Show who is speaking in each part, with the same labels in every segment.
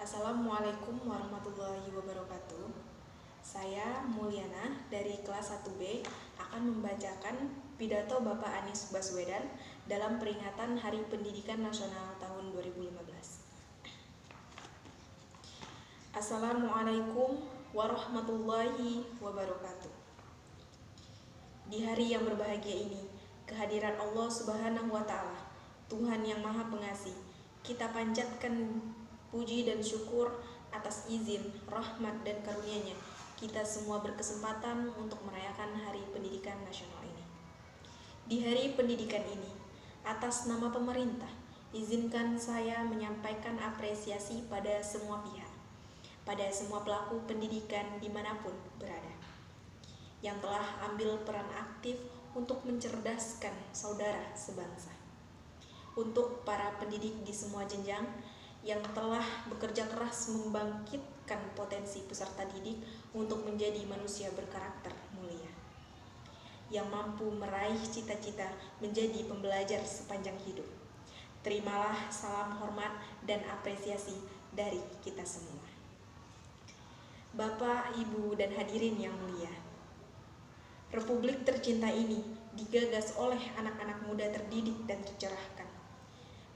Speaker 1: Assalamualaikum warahmatullahi wabarakatuh. Saya Mulyana dari kelas 1B akan membacakan pidato Bapak Anies Baswedan dalam peringatan Hari Pendidikan Nasional tahun 2015. Assalamualaikum warahmatullahi wabarakatuh. Di hari yang berbahagia ini, kehadiran Allah Subhanahu wa Ta'ala, Tuhan yang Maha Pengasih, kita panjatkan puji dan syukur atas izin, rahmat, dan karunia-Nya. Kita semua berkesempatan untuk merayakan Hari Pendidikan Nasional ini. Di Hari Pendidikan ini, atas nama pemerintah, izinkan saya menyampaikan apresiasi pada semua pihak, pada semua pelaku pendidikan dimanapun berada, yang telah ambil peran aktif untuk mencerdaskan saudara sebangsa. Untuk para pendidik di semua jenjang yang telah bekerja keras membangkitkan potensi peserta didik untuk menjadi manusia berkarakter mulia, yang mampu meraih cita-cita menjadi pembelajar sepanjang hidup. Terimalah salam hormat dan apresiasi dari kita semua. Bapak, Ibu, dan hadirin yang mulia, Republik tercinta ini digagas oleh anak-anak muda terdidik dan tercerahkan.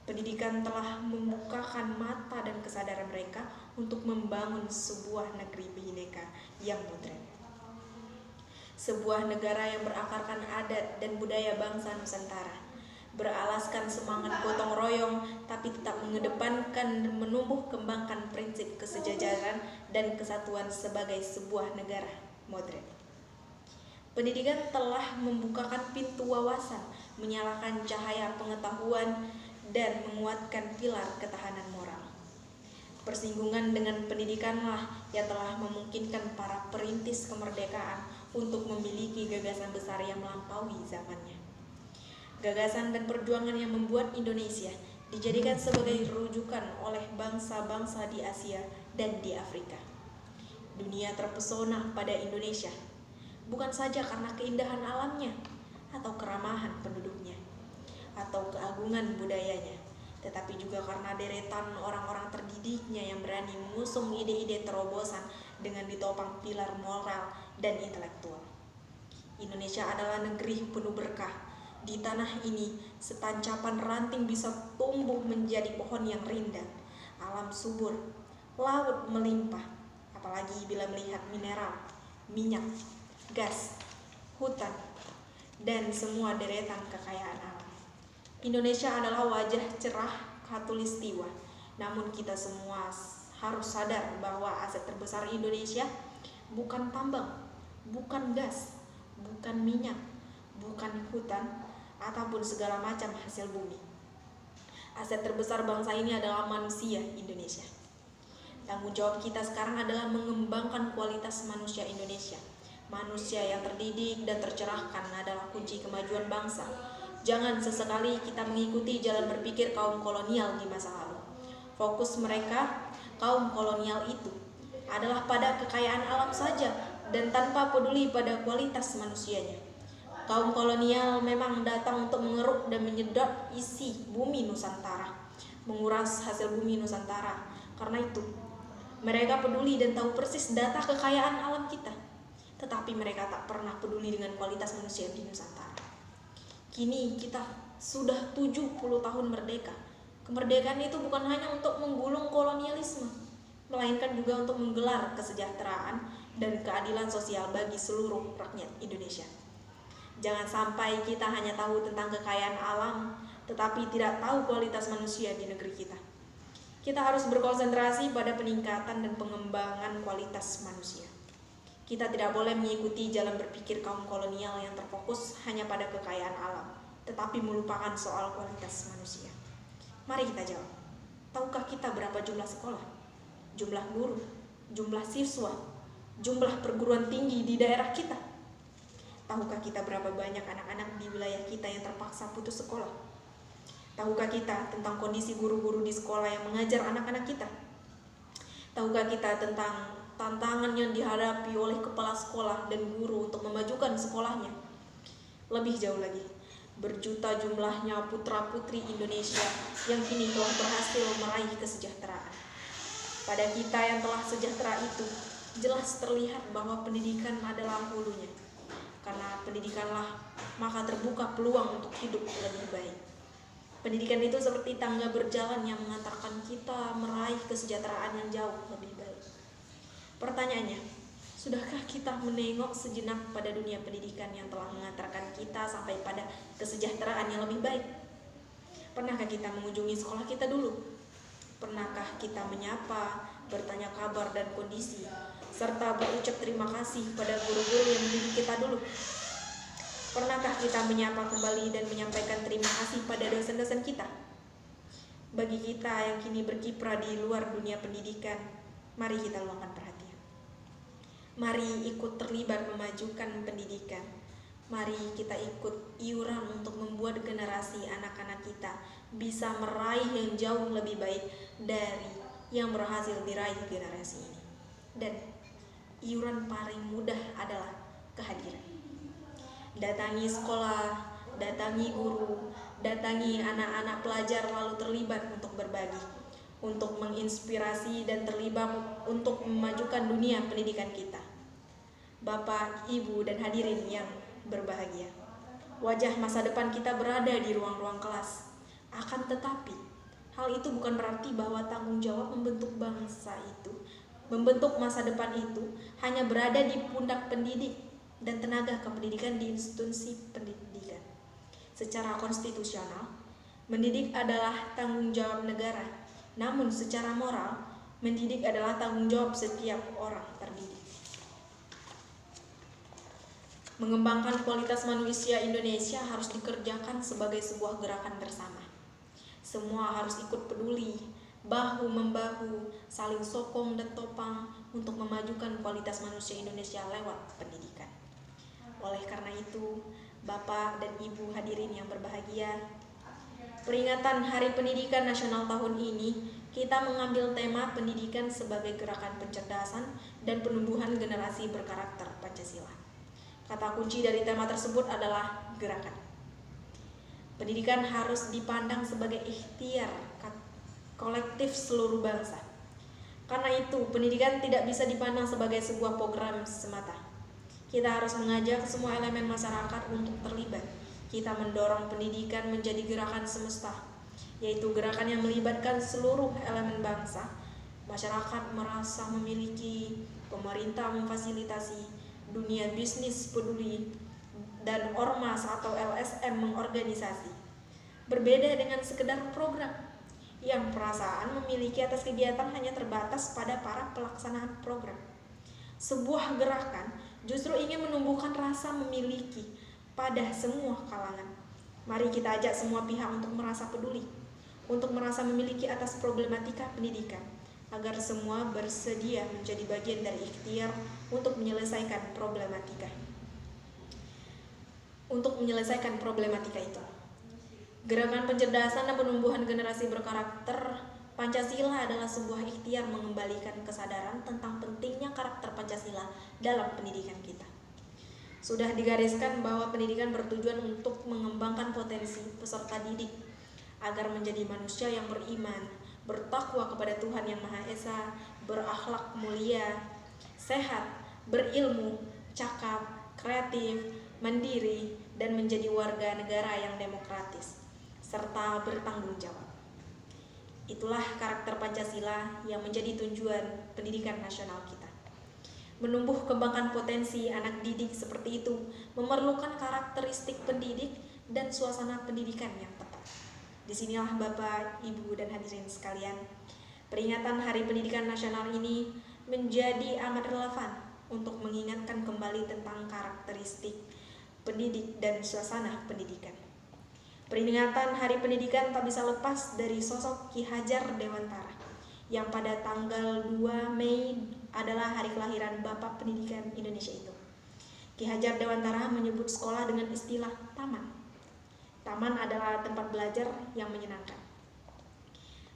Speaker 1: Pendidikan telah membukakan mata dan kesadaran mereka untuk membangun sebuah negeri Bhinneka yang modern. Sebuah negara yang berakarkan adat dan budaya bangsa Nusantara, beralaskan semangat gotong royong, tapi tetap mengedepankan dan menumbuh kembangkan prinsip kesejajaran dan kesatuan sebagai sebuah negara modern. Pendidikan telah membukakan pintu wawasan, menyalakan cahaya pengetahuan, dan menguatkan pilar ketahanan moral. Persinggungan dengan pendidikanlah yang telah memungkinkan para perintis kemerdekaan untuk memiliki gagasan besar yang melampaui zamannya. Gagasan dan perjuangan yang membuat Indonesia dijadikan sebagai rujukan oleh bangsa-bangsa di Asia dan di Afrika. Dunia terpesona pada Indonesia, bukan saja karena keindahan alamnya atau keramahan penduduknya atau keagungan budayanya, tetapi juga karena deretan orang-orang terdidiknya yang berani mengusung ide-ide terobosan dengan ditopang pilar moral dan intelektual. Indonesia adalah negeri penuh berkah. Di tanah ini, setancapan ranting bisa tumbuh menjadi pohon yang rindang, alam subur, laut melimpah, apalagi bila melihat mineral, minyak, gas, hutan, dan semua deretan kekayaan alam. Indonesia adalah wajah cerah khatulistiwa, namun kita semua harus sadar bahwa aset terbesar Indonesia bukan tambang, bukan gas, bukan minyak, bukan hutan, ataupun segala macam hasil bumi. Aset terbesar bangsa ini adalah manusia Indonesia. Tanggung jawab kita sekarang adalah mengembangkan kualitas manusia Indonesia. Manusia yang terdidik dan tercerahkan adalah kunci kemajuan bangsa. Jangan sesekali kita mengikuti jalan berpikir kaum kolonial di masa lalu. Fokus mereka, kaum kolonial itu, adalah pada kekayaan alam saja dan tanpa peduli pada kualitas manusianya. Kaum kolonial memang datang untuk mengeruk dan menyedot isi bumi Nusantara, menguras hasil bumi Nusantara. Karena itu, mereka peduli dan tahu persis data kekayaan alam kita, tetapi mereka tak pernah peduli dengan kualitas manusia di Nusantara. Kini kita sudah 70 tahun merdeka. Kemerdekaan itu bukan hanya untuk menggulung kolonialisme, melainkan juga untuk menggelar kesejahteraan dan keadilan sosial bagi seluruh rakyat Indonesia. Jangan sampai kita hanya tahu tentang kekayaan alam, tetapi tidak tahu kualitas manusia di negeri kita. Kita harus berkonsentrasi pada peningkatan dan pengembangan kualitas manusia. Kita tidak boleh mengikuti jalan berpikir kaum kolonial yang terfokus hanya pada kekayaan alam, tetapi melupakan soal kualitas manusia. Mari kita jawab. Tahukah kita berapa jumlah sekolah, jumlah guru, jumlah siswa, jumlah perguruan tinggi di daerah kita? Tahukah kita berapa banyak anak-anak di wilayah kita yang terpaksa putus sekolah? Tahukah kita tentang kondisi guru-guru di sekolah yang mengajar anak-anak kita? Tahukah kita tentang tantangan yang dihadapi oleh kepala sekolah dan guru untuk memajukan sekolahnya? Lebih jauh lagi, berjuta jumlahnya putra-putri Indonesia yang kini telah berhasil meraih kesejahteraan. Pada kita yang telah sejahtera itu, jelas terlihat bahwa pendidikan adalah hulunya. Karena pendidikanlah, maka terbuka peluang untuk hidup lebih baik. Pendidikan itu seperti tangga berjalan yang mengantarkan kita meraih kesejahteraan yang jauh lebih baik. Pertanyaannya, sudahkah kita menengok sejenak pada dunia pendidikan yang telah mengantarkan kita sampai pada kesejahteraan yang lebih baik? Pernahkah kita mengunjungi sekolah kita dulu? Pernahkah kita menyapa, bertanya kabar dan kondisi, serta berucap terima kasih pada guru-guru yang mendidik kita dulu? Pernahkah kita menyapa kembali dan menyampaikan terima kasih pada dosen-dosen kita? Bagi kita yang kini berkiprah di luar dunia pendidikan, mari kita luangkan perhatian. Mari ikut terlibat memajukan pendidikan. Mari kita ikut iuran untuk membuat generasi anak-anak kita bisa meraih yang jauh lebih baik dari yang berhasil diraih generasi ini. Dan iuran paling mudah adalah kehadiran. Datangi sekolah, datangi guru, datangi anak-anak pelajar lalu terlibat untuk berbagi, untuk menginspirasi dan terlibat untuk memajukan dunia pendidikan kita. Bapak, Ibu, dan hadirin yang berbahagia, wajah masa depan kita berada di ruang-ruang kelas. Akan tetapi, hal itu bukan berarti bahwa tanggung jawab membentuk bangsa itu, membentuk masa depan itu hanya berada di pundak pendidik dan tenaga kependidikan di institusi pendidikan. Secara konstitusional, mendidik adalah tanggung jawab negara. Namun secara moral, mendidik adalah tanggung jawab setiap orang terdidik. Mengembangkan kualitas manusia Indonesia harus dikerjakan sebagai sebuah gerakan bersama. Semua harus ikut peduli, bahu-membahu, saling sokong dan topang untuk memajukan kualitas manusia Indonesia lewat pendidikan. Oleh karena itu, Bapak dan Ibu hadirin yang berbahagia, peringatan Hari Pendidikan Nasional tahun ini, kita mengambil tema pendidikan sebagai gerakan pencerdasan dan penumbuhan generasi berkarakter Pancasila. Kata kunci dari tema tersebut adalah gerakan. Pendidikan harus dipandang sebagai ikhtiar kolektif seluruh bangsa. Karena itu, pendidikan tidak bisa dipandang sebagai sebuah program semata. Kita harus mengajak semua elemen masyarakat untuk terlibat. Kita mendorong pendidikan menjadi gerakan semesta, yaitu gerakan yang melibatkan seluruh elemen bangsa. Masyarakat merasa memiliki, pemerintah memfasilitasi, dunia bisnis peduli, dan ormas atau LSM mengorganisasi. Berbeda dengan sekedar program, yang perasaan memiliki atas kegiatan hanya terbatas pada para pelaksanaan program. Sebuah gerakan justru ingin menumbuhkan rasa memiliki pada semua kalangan. Mari kita ajak semua pihak untuk merasa peduli, untuk merasa memiliki atas problematika pendidikan, agar semua bersedia menjadi bagian dari ikhtiar untuk menyelesaikan problematika. Itu. Gerakan pencerdasan dan penumbuhan generasi berkarakter Pancasila adalah sebuah ikhtiar mengembalikan kesadaran tentang pentingnya karakter Pancasila dalam pendidikan kita. Sudah digariskan bahwa pendidikan bertujuan untuk mengembangkan potensi peserta didik agar menjadi manusia yang beriman, bertakwa kepada Tuhan Yang Maha Esa, berakhlak mulia, sehat, berilmu, cakap, kreatif, mandiri, dan menjadi warga negara yang demokratis, serta bertanggung jawab. Itulah karakter Pancasila yang menjadi tujuan pendidikan nasional kita. Menumbuh kembangkan potensi anak didik seperti itu memerlukan karakteristik pendidik dan suasana pendidikan yang tepat. Disinilah Bapak, Ibu, dan hadirin sekalian, peringatan Hari Pendidikan Nasional ini menjadi amat relevan untuk mengingatkan kembali tentang karakteristik pendidik dan suasana pendidikan. Peringatan Hari Pendidikan tak bisa lepas dari sosok Ki Hajar Dewantara yang pada tanggal 2 Mei adalah hari kelahiran Bapak Pendidikan Indonesia itu. Ki Hajar Dewantara menyebut sekolah dengan istilah taman. Taman adalah tempat belajar yang menyenangkan.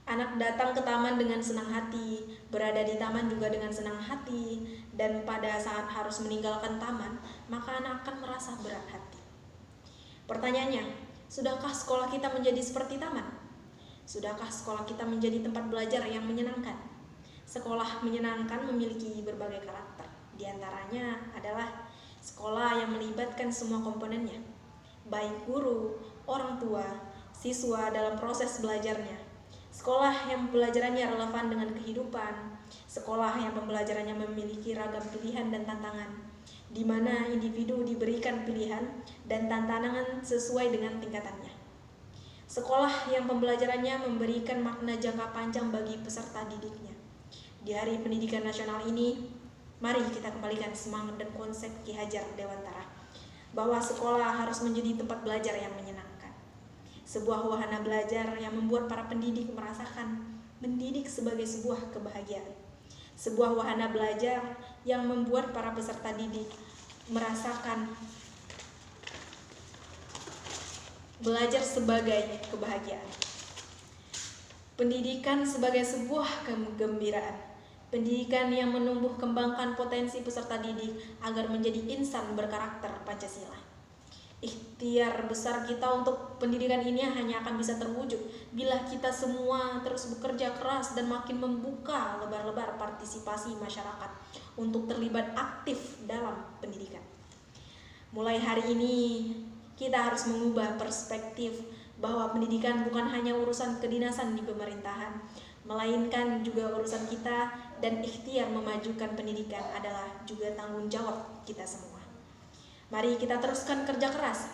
Speaker 1: Anak datang ke taman dengan senang hati, berada di taman juga dengan senang hati, dan pada saat harus meninggalkan taman, maka anak akan merasa berat hati. Pertanyaannya, sudahkah sekolah kita menjadi seperti taman? Sudahkah sekolah kita menjadi tempat belajar yang menyenangkan? Sekolah menyenangkan memiliki berbagai karakter. Di antaranya adalah sekolah yang melibatkan semua komponennya, baik guru, orang tua, siswa dalam proses belajarnya. Sekolah yang pembelajarannya relevan dengan kehidupan, sekolah yang pembelajarannya memiliki ragam pilihan dan tantangan, di mana individu diberikan pilihan dan tantangan sesuai dengan tingkatannya. Sekolah yang pembelajarannya memberikan makna jangka panjang bagi peserta didiknya. Di Hari Pendidikan Nasional ini, mari kita kembalikan semangat dan konsep Ki Hajar Dewantara bahwa sekolah harus menjadi tempat belajar yang menyenangkan. Sebuah wahana belajar yang membuat para pendidik merasakan mendidik sebagai sebuah kebahagiaan. Sebuah wahana belajar yang membuat para peserta didik merasakan belajar sebagai kebahagiaan. Pendidikan sebagai sebuah kegembiraan. Pendidikan yang menumbuh kembangkan potensi peserta didik agar menjadi insan berkarakter Pancasila. Ikhtiar besar kita untuk pendidikan ini hanya akan bisa terwujud bila kita semua terus bekerja keras dan makin membuka lebar-lebar partisipasi masyarakat untuk terlibat aktif dalam pendidikan. Mulai hari ini kita harus mengubah perspektif bahwa pendidikan bukan hanya urusan kedinasan di pemerintahan, melainkan juga urusan kita, dan ikhtiar memajukan pendidikan adalah juga tanggung jawab kita semua. Mari kita teruskan kerja keras,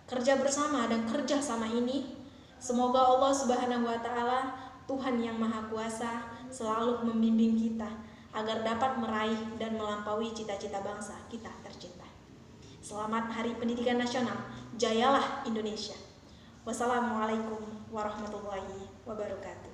Speaker 1: kerja bersama dan kerja sama ini. Semoga Allah Subhanahu wa Ta'ala, Tuhan yang Maha Kuasa, selalu membimbing kita agar dapat meraih dan melampaui cita-cita bangsa kita tercinta. Selamat Hari Pendidikan Nasional, jayalah Indonesia. Wassalamualaikum warahmatullahi wabarakatuh.